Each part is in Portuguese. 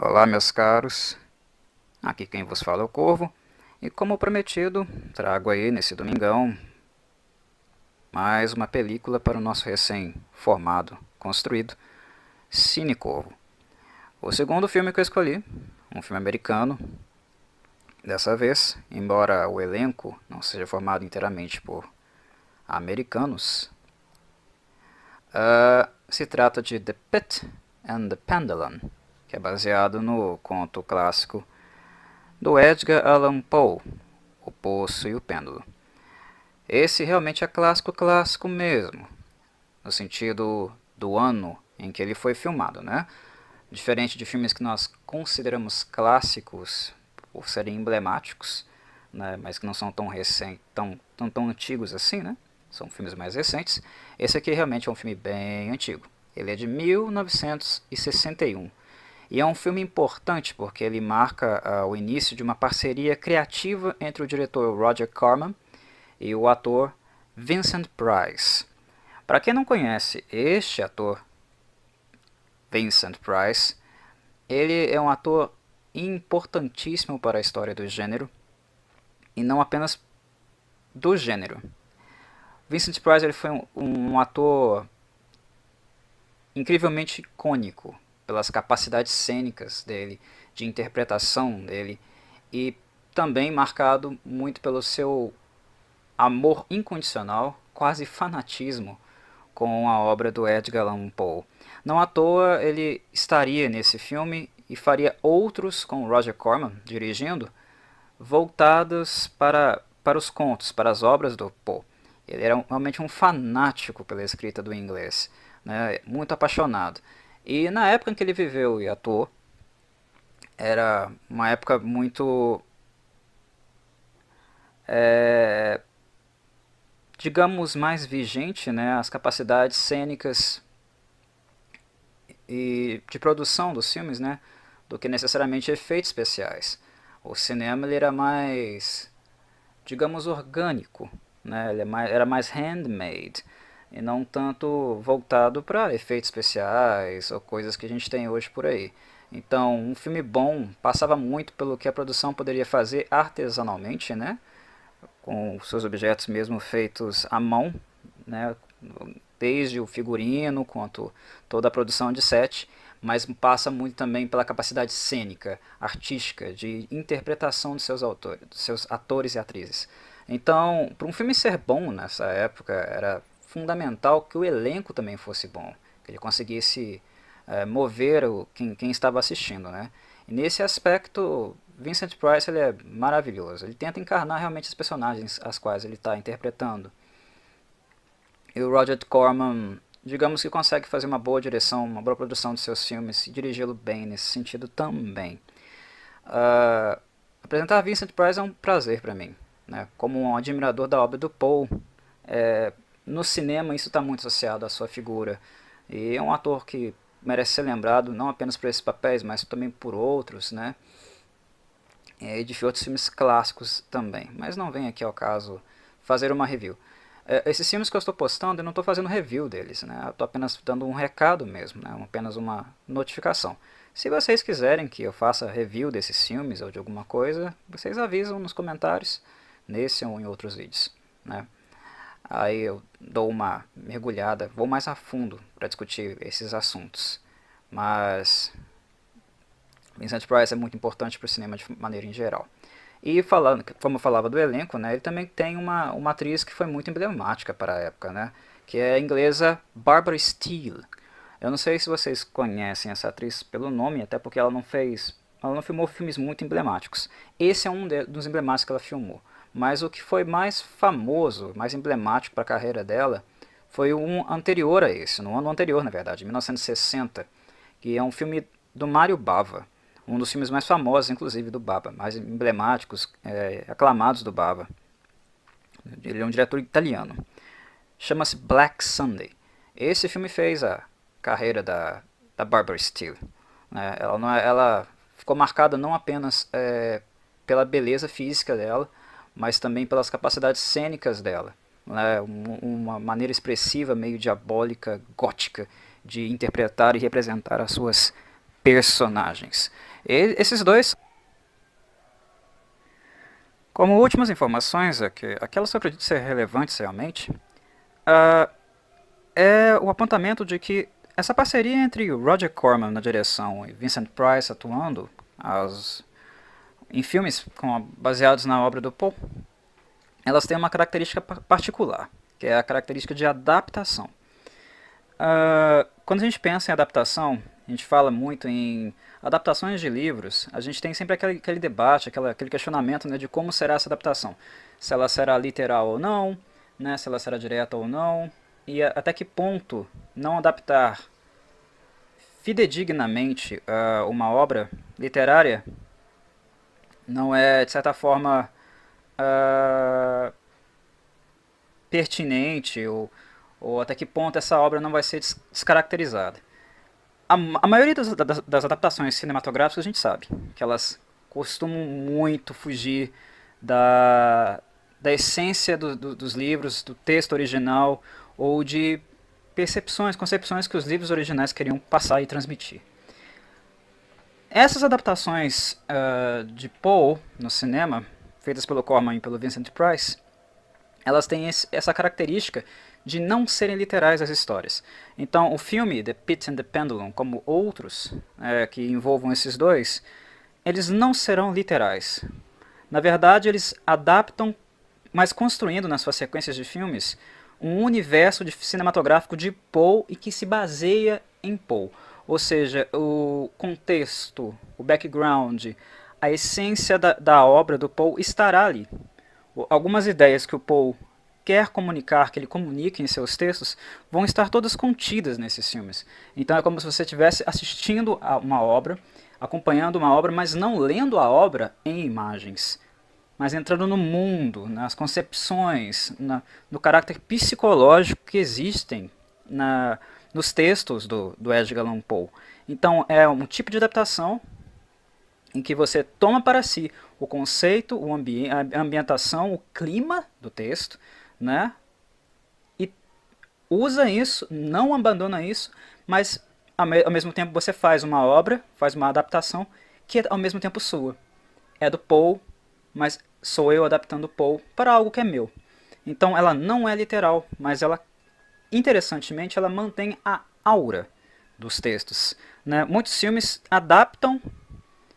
Olá, meus caros. Aqui quem vos fala é o Corvo. E como prometido, trago aí nesse domingão mais uma película para o nosso recém-formado, construído Cine Corvo. O segundo filme que eu escolhi, um filme americano. Dessa vez, embora o elenco não seja formado inteiramente por americanos, se trata de The Pit and the Pendulum, que é baseado no conto clássico do Edgar Allan Poe, O Poço e o Pêndulo. Esse realmente é clássico, clássico mesmo, no sentido do ano em que ele foi filmado, né? Diferente de filmes que nós consideramos clássicos por serem emblemáticos, né? Mas que não são tão recentes, tão antigos assim, né? São filmes mais recentes. Esse aqui realmente é um filme bem antigo. Ele é de 1961. E é um filme importante porque ele marca o início de uma parceria criativa entre o diretor Roger Corman e o ator Vincent Price. Para quem não conhece este ator, Vincent Price, ele é um ator importantíssimo para a história do gênero, e não apenas do gênero. Vincent Price ele foi um ator incrivelmente icônico pelas capacidades cênicas dele, de interpretação dele, e também marcado muito pelo seu amor incondicional, quase fanatismo, com a obra do Edgar Allan Poe. Não à toa ele estaria nesse filme e faria outros com Roger Corman dirigindo, voltados para os contos, para as obras do Poe. Ele era realmente um fanático pela escrita do inglês, né? Muito apaixonado. E na época em que ele viveu e atuou, era uma época muito, digamos, mais vigente, né? As capacidades cênicas e de produção dos filmes, né? Do que necessariamente efeitos especiais. O cinema ele era mais, digamos, orgânico, né? Ele era mais handmade e não tanto voltado para efeitos especiais ou coisas que a gente tem hoje por aí. Então, um filme bom passava muito pelo que a produção poderia fazer artesanalmente, né? Com seus objetos mesmo feitos à mão, né? Desde o figurino quanto toda a produção de set, mas passa muito também pela capacidade cênica, artística, de interpretação de seus autores, de seus atores e atrizes. Então, para um filme ser bom nessa época, era fundamental que o elenco também fosse bom, que ele conseguisse mover quem estava assistindo, né? E nesse aspecto, Vincent Price ele é maravilhoso. Ele tenta encarnar realmente os personagens as quais ele está interpretando. E o Roger Corman, digamos que consegue fazer uma boa direção, uma boa produção de seus filmes e dirigi-lo bem nesse sentido também. Apresentar Vincent Price é um prazer para mim, né? Como um admirador da obra do Poe, no cinema isso está muito associado à sua figura. E é um ator que merece ser lembrado não apenas por esses papéis, mas também por outros, né? E de outros filmes clássicos também. Mas não vem aqui ao caso fazer uma review. Esses filmes que eu estou postando, eu não estou fazendo review deles, né? Eu estou apenas dando um recado mesmo, né? Apenas uma notificação. Se vocês quiserem que eu faça review desses filmes ou de alguma coisa, vocês avisam nos comentários, nesse ou em outros vídeos, né? Aí eu dou uma mergulhada, vou mais a fundo para discutir esses assuntos. Mas Vincent Price é muito importante para o cinema de maneira em geral. E falando, como eu falava do elenco, né, ele também tem uma atriz que foi muito emblemática para a época, né, que é a inglesa Barbara Steele. Eu não sei se vocês conhecem essa atriz pelo nome, até porque ela não filmou filmes muito emblemáticos. Esse é dos emblemáticos que ela filmou. Mas o que foi mais famoso, mais emblemático para a carreira dela, foi um anterior a esse, no ano anterior, na verdade, 1960, que é um filme do Mario Bava, um dos filmes mais famosos, inclusive, do Bava, mais emblemáticos, aclamados do Bava. Ele é um diretor italiano. Chama-se Black Sunday. Esse filme fez a carreira da Barbara Steele. Ela ficou marcada não apenas pela beleza física dela, mas também pelas capacidades cênicas dela. Né? Uma maneira expressiva, meio diabólica, gótica, de interpretar e representar as suas personagens. E esses dois, como últimas informações, aquelas que eu acredito ser relevantes realmente, ah, é o apontamento de que essa parceria entre o Roger Corman na direção e Vincent Price atuando em filmes baseados na obra do Poe, elas têm uma característica particular, que é a característica de adaptação. Quando a gente pensa em adaptação, a gente fala muito em adaptações de livros, a gente tem sempre aquele debate, aquele questionamento, né, de como será essa adaptação. Se ela será literal ou não, né, se ela será direta ou não, e até que ponto não adaptar fidedignamente uma obra literária não é, de certa forma, pertinente, ou até que ponto essa obra não vai ser descaracterizada. A maioria das adaptações cinematográficas a gente sabe que elas costumam muito fugir da essência dos livros, do texto original, ou de percepções, concepções que os livros originais queriam passar e transmitir. Essas adaptações de Poe no cinema, feitas pelo Corman e pelo Vincent Price, elas têm essa característica de não serem literais as histórias. Então, o filme The Pit and the Pendulum, como outros que envolvam esses dois, eles não serão literais. Na verdade, eles adaptam, mas construindo nas suas sequências de filmes, um universo cinematográfico de Poe e que se baseia em Poe. Ou seja, o contexto, o background, a essência da obra do Poe estará ali. Algumas ideias que o Poe quer comunicar, que ele comunique em seus textos, vão estar todas contidas nesses filmes. Então é como se você estivesse assistindo a uma obra, acompanhando uma obra, mas não lendo a obra em imagens, mas entrando no mundo, nas concepções, no caráter psicológico que existem nos textos do Edgar Allan Poe. Então é um tipo de adaptação em que você toma para si o conceito, a ambientação, o clima do texto, né? E usa isso, não abandona isso, mas ao mesmo tempo você faz uma obra, faz uma adaptação que é ao mesmo tempo sua. É do Poe, mas sou eu adaptando o Poe para algo que é meu. Então ela não é literal, mas ela, interessantemente, ela mantém a aura dos textos, né? Muitos filmes adaptam,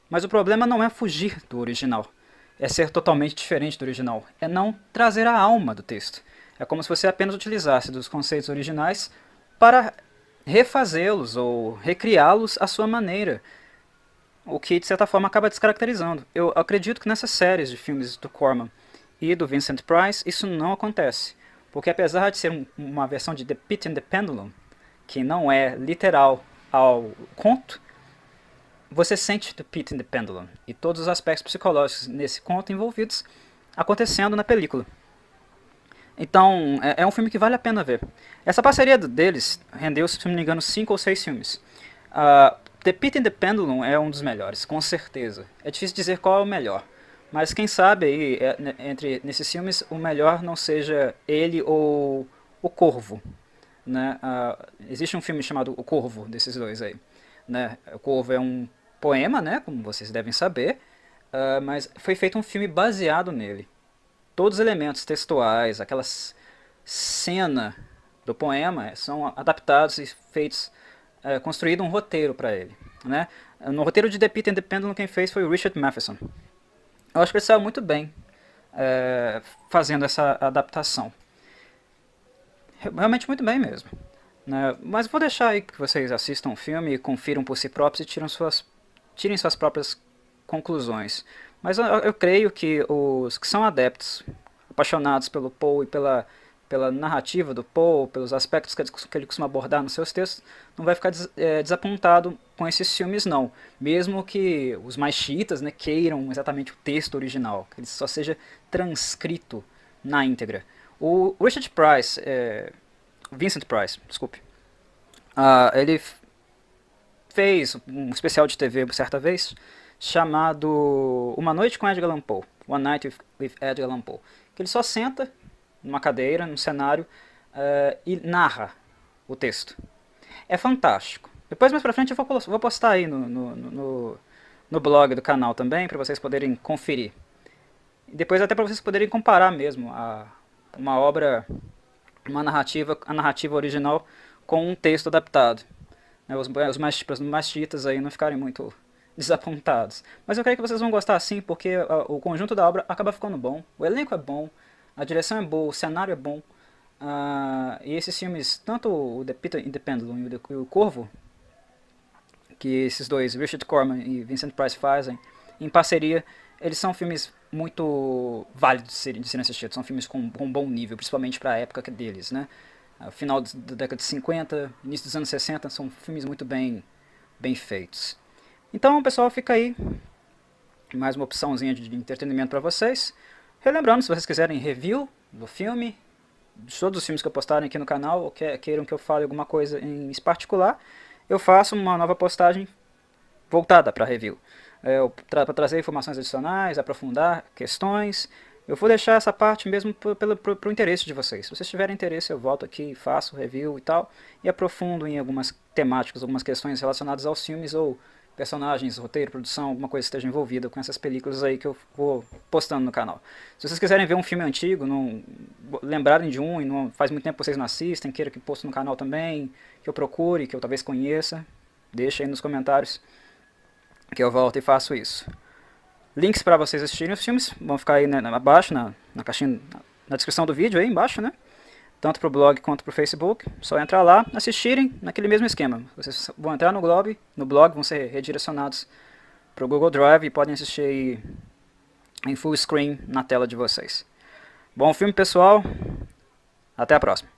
mas o problema não é fugir do original, é ser totalmente diferente do original, é não trazer a alma do texto. É como se você apenas utilizasse dos conceitos originais para refazê-los ou recriá-los à sua maneira, o que de certa forma acaba descaracterizando. Eu acredito que nessas séries de filmes do Corman e do Vincent Price isso não acontece, porque apesar de ser uma versão de The Pit and the Pendulum, que não é literal ao conto, você sente The Pit and the Pendulum e todos os aspectos psicológicos nesse conto envolvidos acontecendo na película. Então, é um filme que vale a pena ver. Essa parceria deles rendeu, se não me engano, 5 ou 6 filmes. The Pit and the Pendulum é um dos melhores, com certeza. É difícil dizer qual é o melhor, mas quem sabe aí, nesses filmes, o melhor não seja ele ou o Corvo. Né? Existe um filme chamado O Corvo, desses dois aí. Né? O Corvo é um poema, né, como vocês devem saber, mas foi feito um filme baseado nele. Todos os elementos textuais, aquela cena do poema são adaptados e feitos, construído um roteiro para ele. Né? No roteiro de The Pit and the Pendulum quem fez foi o Richard Matheson. Eu acho que ele saiu muito bem fazendo essa adaptação. Realmente muito bem mesmo. Né? Mas vou deixar aí que vocês assistam o filme, confiram por si próprios e tirem suas próprias conclusões. Mas eu creio que os que são adeptos, apaixonados pelo Poe e pela narrativa do Poe, pelos aspectos que ele costuma abordar nos seus textos, não vai ficar desapontado com esses filmes não. Mesmo que os mais xiitas, né, queiram exatamente o texto original, que ele só seja transcrito na íntegra. O Richard Price, Vincent Price, desculpe, ele fez um especial de TV certa vez chamado Uma Noite com Edgar Allan Poe, One Night with Edgar Allan Poe, que ele só senta numa cadeira, num cenário, e narra o texto. É fantástico. Depois, mais pra frente, eu vou postar aí no blog do canal também, para vocês poderem conferir. E depois até para vocês poderem comparar mesmo uma obra, a narrativa original com um texto adaptado. Né, os mais chiitas aí não ficarem muito desapontados. Mas eu creio que vocês vão gostar sim, porque o conjunto da obra acaba ficando bom, o elenco é bom, a direção é boa, o cenário é bom. E esses filmes, tanto o The Peter in the Pendulum e o Corvo, que esses dois, Richard Corman e Vincent Price, fazem em parceria, eles são filmes muito válidos de serem assistidos. São filmes com um bom nível, principalmente para a época deles, né? Final da década de 50, início dos anos 60, são filmes muito bem feitos. Então, pessoal, fica aí mais uma opçãozinha de entretenimento para vocês. Relembrando, se vocês quiserem review do filme, de todos os filmes que eu postarem aqui no canal, ou queiram que eu fale alguma coisa em particular, eu faço uma nova postagem voltada para review. Para trazer informações adicionais, aprofundar questões. Eu vou deixar essa parte mesmo pro interesse de vocês. Se vocês tiverem interesse, eu volto aqui, faço review e tal, e aprofundo em algumas temáticas, algumas questões relacionadas aos filmes ou personagens, roteiro, produção, alguma coisa que esteja envolvida com essas películas aí que eu vou postando no canal. Se vocês quiserem ver um filme antigo, não lembrarem de um e não faz muito tempo que vocês não assistem, queira que poste no canal também, que eu procure, que eu talvez conheça, deixa aí nos comentários que eu volto e faço isso. Links para vocês assistirem os filmes vão ficar aí, né, abaixo, na caixinha, na descrição do vídeo aí embaixo, né? Tanto pro blog quanto pro Facebook. Só entrar lá, assistirem naquele mesmo esquema. Vocês vão entrar no blog, vão ser redirecionados pro Google Drive e podem assistir aí em full screen na tela de vocês. Bom filme, pessoal. Até a próxima.